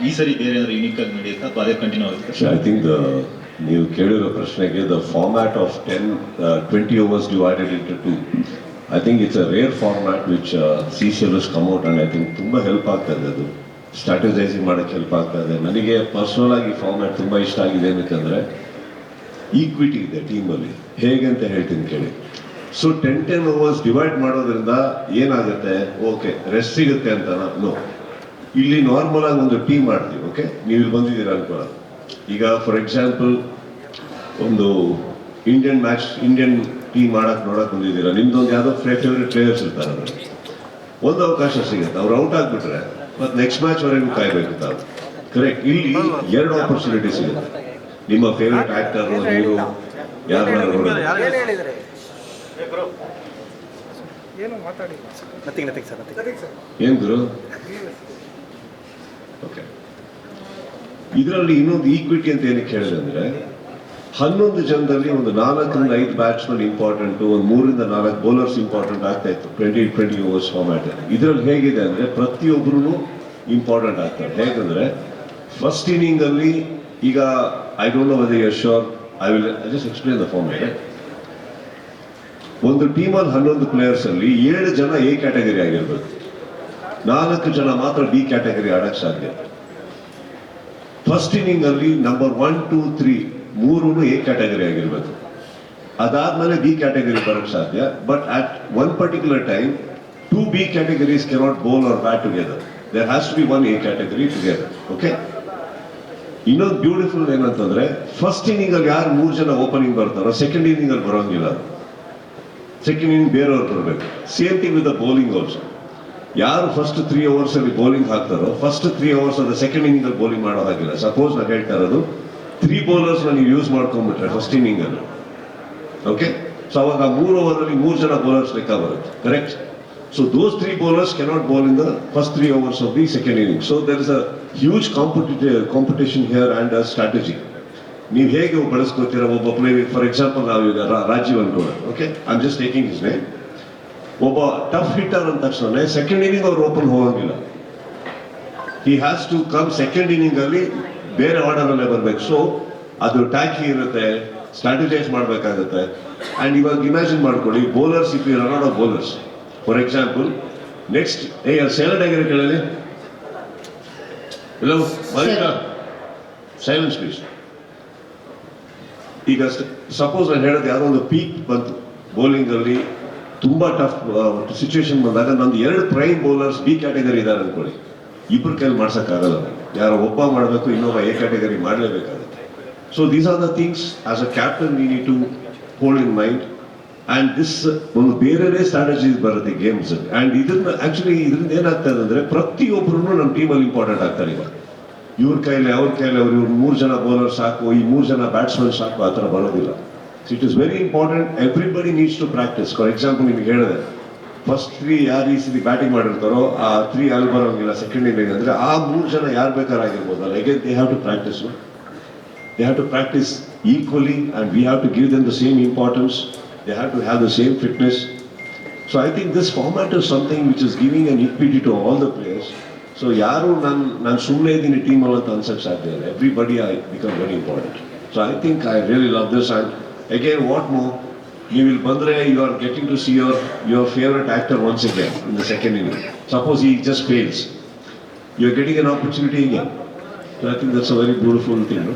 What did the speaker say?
ಈ ಸರಿ ಬೇರೆ ಏನಾದ್ರು ಯುನಿಕ್ ಆಗಿ ನಡೆಯುತ್ತಾ ಅಥವಾ ಅದೇ ಕಂಟಿನ್ಯೂ ಆಗುತ್ತೆ? ಐ ಥಿಂಕ್ ನೀವು ಕೇಳಿರೋ ಪ್ರಶ್ನೆಗೆ the format of 20 overs divided into 2. I think it's a rare format which CCL has come out and I think ತುಂಬ ಹೆಲ್ಪ್ ಆಗ್ತದೆ. ಅದು ಸ್ಟ್ರಾಟಜೈಸಿಂಗ್ ಮಾಡೋಕ್ಕೆ ಹೆಲ್ಪ್ ಆಗ್ತದೆ. ನನಗೆ ಪರ್ಸನಲ್ ಆಗಿ ಫಾರ್ಮ್ಯಾಟ್ ತುಂಬ ಇಷ್ಟ ಆಗಿದೆ ಏನಕ್ಕಂದರೆ ಈಕ್ವಿಟಿ ಇದೆ ಟೀಮಲ್ಲಿ. ಹೇಗೆ ಅಂತ ಹೇಳ್ತೀನಿ ಕೇಳಿ. ಸೊ 10 overs ಡಿವೈಡ್ ಮಾಡೋದ್ರಿಂದ ಏನಾಗುತ್ತೆ, ಓಕೆ ರೆಸ್ಟ್ ಸಿಗುತ್ತೆ ಅಂತ ನೋ, ಇಲ್ಲಿ ನಾರ್ಮಲ್ ಆಗಿ ಒಂದು ಟೀಮ್ ಮಾಡ್ತೀವಿ. ಓಕೆ, ನೀವು ಇಲ್ಲಿ ಬಂದಿದ್ದೀರಾ ಅನ್ಕೊಳ್ಳೋಣ. ಈಗ ಫಾರ್ ಎಕ್ಸಾಂಪಲ್ ಒಂದು ಇಂಡಿಯನ್ ಟೀಮ್ ನೋಡಕ್ ಬಂದಿದ್ದೀರಾ, ನಿಮ್ದೊಂದು ಯಾವುದೋ ಫೇವ್ರೆಟ್ ಪ್ಲೇಯರ್ಸ್ ಇರ್ತಾರೆ, ಅದರಲ್ಲಿ ಒಂದು ಅವಕಾಶ ಸಿಗುತ್ತೆ. ಅವ್ರು ಔಟ್ ಆಗ್ಬಿಟ್ರೆ ಮತ್ತೆ ನೆಕ್ಸ್ಟ್ ಮ್ಯಾಚ್ ವರೆಗೂ ಕಾಯ್ಬೇಕು ತಾವು. ಕರೆಕ್ಟ್. ಇಲ್ಲಿ 2 ಆಪರ್ಚುನಿಟಿ ಸಿಗುತ್ತೆ. ನಿಮ್ಮ ಫೇವ್ರೆಟ್ ಆಕ್ಟರ್ ಹೀರೋ ಯಾರು ಏನ್ ಗುರು. ಓಕೆ, ಇದರಲ್ಲಿ ಇನ್ನೊಂದು ಈಕ್ವಿಟಿ ಅಂತ ಏನಕ್ಕೆ ಹೇಳಿದೆ ಅಂದ್ರೆ 11 ಜನದಲ್ಲಿ ಒಂದು 4ರಿಂದ 5 ಬ್ಯಾಟ್ಸ್ಮನ್ ಇಂಪಾರ್ಟೆಂಟ್, ಒಂದು 3ರಿಂದ 4 ಬೌಲರ್ಸ್ ಇಂಪಾರ್ಟೆಂಟ್ ಆಗ್ತಾ ಇತ್ತು 20 overs ಫಾರ್ಮ್ಯಾಟ್. ಇದರಲ್ಲಿ ಹೇಗಿದೆ ಅಂದ್ರೆ ಪ್ರತಿಯೊಬ್ಬರು ಇಂಪಾರ್ಟೆಂಟ್ ಆಗ್ತಾರೆ. ಹೇಗಂದ್ರೆ ಫಸ್ಟ್ ಇನ್ನಿಂಗ್ ಅಲ್ಲಿ ಈಗ I don't know whether you are sure, I will just explain the format. ಒಂದು ಟೀಮಲ್ಲಿ 11 ಪ್ಲೇಯರ್ಸ್ ಅಲ್ಲಿ 7 ಜನ ಎ ಕ್ಯಾಟಗರಿ ಆಗಿರ್ಬೇಕು, 4 ಜನ ಮಾತ್ರ ಬಿ ಕ್ಯಾಟಗರಿ ಆಡಕ್ ಸಾಧ್ಯ. ಫಸ್ಟ್ ಇನ್ನಿಂಗ್ ಅಲ್ಲಿ ನಂಬರ್ 1, 2, 3 ಮೂರೂ ಎ ಕ್ಯಾಟಗರಿ ಆಗಿರ್ಬೇಕು. ಅದಾದ್ಮೇಲೆ ಬಿ ಕ್ಯಾಟಗರಿ ಬರಕ್ ಸಾಧ್ಯ. But at one particular time 2 B categories cannot bowl or bat together. There has to be 1 A category together. Okay, ಇನ್ನೊಂದು ಬ್ಯೂಟಿಫುಲ್ ಏನಂತಂದ್ರೆ ಫಸ್ಟ್ ಇನ್ನಿಂಗ್ ಅಲ್ಲಿ ಯಾರು 3 ಜನ ಓಪನಿಂಗ್ ಬರ್ತಾರೋ ಸೆಕೆಂಡ್ ಇನ್ನಿಂಗ್ ಅಲ್ಲಿ ಬರೋಂಗಿಲ್ಲ. ಸೆಕೆಂಡ್ ಇನ್ನಿಂಗ್ ಬೇರೆಯವ್ರು ಬರಬೇಕು. Same thing with the bowling also. ಯಾರು ಫಸ್ಟ್ 3 overs ಅಲ್ಲಿ ಬೌಲಿಂಗ್ ಹಾಕ್ತಾರೋ ಫಸ್ಟ್ 3 overs ಅದು ಸೆಕೆಂಡ್ ಇನ್ನಿಂಗ್ ಅಲ್ಲಿ ಬೌಲಿಂಗ್ ಮಾಡೋ ಹಾಗಿಲ್ಲ. ಸಪೋಸ್ ನಾನು ಹೇಳ್ತಾ ಇರೋದು 3 bowlers ನೀವು ಯೂಸ್ ಮಾಡ್ಕೊಂಡ್ಬಿಟ್ರೆ ಫಸ್ಟ್ ಇನ್ನಿಂಗ್ ಅಲ್ಲಿ, ಓಕೆ, ಸೊ ಅವಾಗ 3 over ಅಲ್ಲಿ 3 ಜನ ಬೌಲರ್ಸ್ ಲೆಕ್ಕ ಬರುತ್ತೆ. Correct. So those 3 bowlers cannot bowl in the first 3 overs of the second inning. So there is a huge competition here and a strategy. ನೀವು ಹೇಗೆ ಬಳಸ್ಕೊತೀರ ಒಬ್ಬ ಪ್ಲೇಯರ್. ಫಾರ್ ಎಕ್ಸಾಂಪಲ್ ನಾವು ಈಗ ರಾಜೀವ್ ಅನ್ಕೋಣ. Okay, I am just taking his name. ಒಬ್ಬ tough hitter ಅಂದ ತಕ್ಷಣ ಸೆಕೆಂಡ್ ಇನ್ನಿಂಗ್ ಅವ್ರು ಓಪನ್ ಹೋಗಂಗಿಲ್ಲ. He has to come second inning ಅಲ್ಲಿ ಬೇರೆ ಆರ್ಡರ್ ಅಲ್ಲೇ ಬರ್ಬೇಕು. ಸೊ ಅದು ಟ್ಯಾಕಿ ಇರುತ್ತೆ, ಸ್ಟ್ರಾಟಜೈಸ್ ಮಾಡಬೇಕಾಗುತ್ತೆ. ಅಂಡ್ ಇವಾಗ ಇಮ್ಯಾಜಿನ್ ಮಾಡ್ಕೊಳ್ಳಿ, bowlers if you run out of bowlers for example next silent ಆಗಿರೋ ಕೇಳಲಿ ಇಲ್ಲ ಸೈಲೆನ್ಸ್ ಪ್ಲೀಸ್. ಈಗ ಸಪೋಸ್ ನಾನು ಹೇಳೋದು ಯಾವುದೋ ಒಂದು ಪೀಕ್ ಬಂತು ಬೌಲಿಂಗ್ ಅಲ್ಲಿ, ತುಂಬಾ ಟಫ್ ಸಿಚುವೇಶನ್ ಬಂದಾಗ ನಂದು 2 ಪ್ರೈಮ್ ಬೌಲರ್ಸ್ ಬಿ ಕ್ಯಾಟಗರಿ ಇದ್ದಾರೆ ಅನ್ಕೊಳ್ಳಿ, ಇಬ್ಬರು ಕೈಲಿ ಮಾಡ್ಸಕ್ಕಾಗಲ್ಲ. ಯಾರೋ ಒಬ್ಬ ಮಾಡಬೇಕು, ಇನ್ನೊಬ್ಬ ಎ ಕ್ಯಾಟಗರಿ ಮಾಡಲೇಬೇಕಾಗುತ್ತೆ. So these are the things as a captain we need to hold in mind. And this ಒಂದು ಬೇರೆ ಸ್ಟ್ರಾಟಜೀಸ್ ಬರುತ್ತೆ ಗೇಮ್ಸ್. ಆ್ಯಂಡ್ ಇದರಿಂದ ಏನಾಗ್ತದೆ ಅಂದರೆ ಪ್ರತಿಯೊಬ್ಬರು ನಮ್ಮ ಟೀಮಲ್ಲಿ ಇಂಪಾರ್ಟೆಂಟ್ ಆಗ್ತಾರೆ. ಈಗ ಇವ್ರ ಕೈಲಿ ಅವ್ರ ಕೈಲಿ ಇವ್ರು 3 ಜನ ಬೌಲರ್ ಸಾಕು, ಈ 3 ಜನ ಬ್ಯಾಟ್ಸ್ಮನ್ ಸಾಕು, ಆ ಥರ ಬರೋದಿಲ್ಲ. It is very important. Everybody needs to practise. For example ನಿಮ್ಗೆ ಹೇಳಿದೆ ಫಸ್ಟ್ 3 ಯಾರು ಈ ಸತಿ ಬ್ಯಾಟಿಂಗ್ ಮಾಡಿರ್ತಾರೋ ಆ 3 ಅಲ್ಲಿ ಬರೋಂಗಿಲ್ಲ ಸೆಕೆಂಡ್ ಇನ್ನಿಂಗ್ ಅಂದ್ರೆ ಆ 3 ಜನ ಯಾರು ಬೇಕಾರಾಗಿರ್ಬೋದಲ್ಲ. Again they have to practice. They have to practice equally and we have to give them the same importance. They have to have the same fitness. So I think this format is something which is giving an equity to all the players. So ಯಾರು ನಾನು ಸುಮ್ಮನೆ ಇದ್ದೀನಿ ಟೀಮಲ್ಲಿ ಅಂತ ಅನ್ಸಕ್ಕೆ ಸಾಧ್ಯ ಇಲ್ಲ. Everybody I become very important. So I think I really love this. And again, what more, you will ಬಂದ್ರೆ you are getting to see your favorite actor once again in the second inning. Suppose he just fails, you are getting an opportunity again. So I think that's a very beautiful thing, no?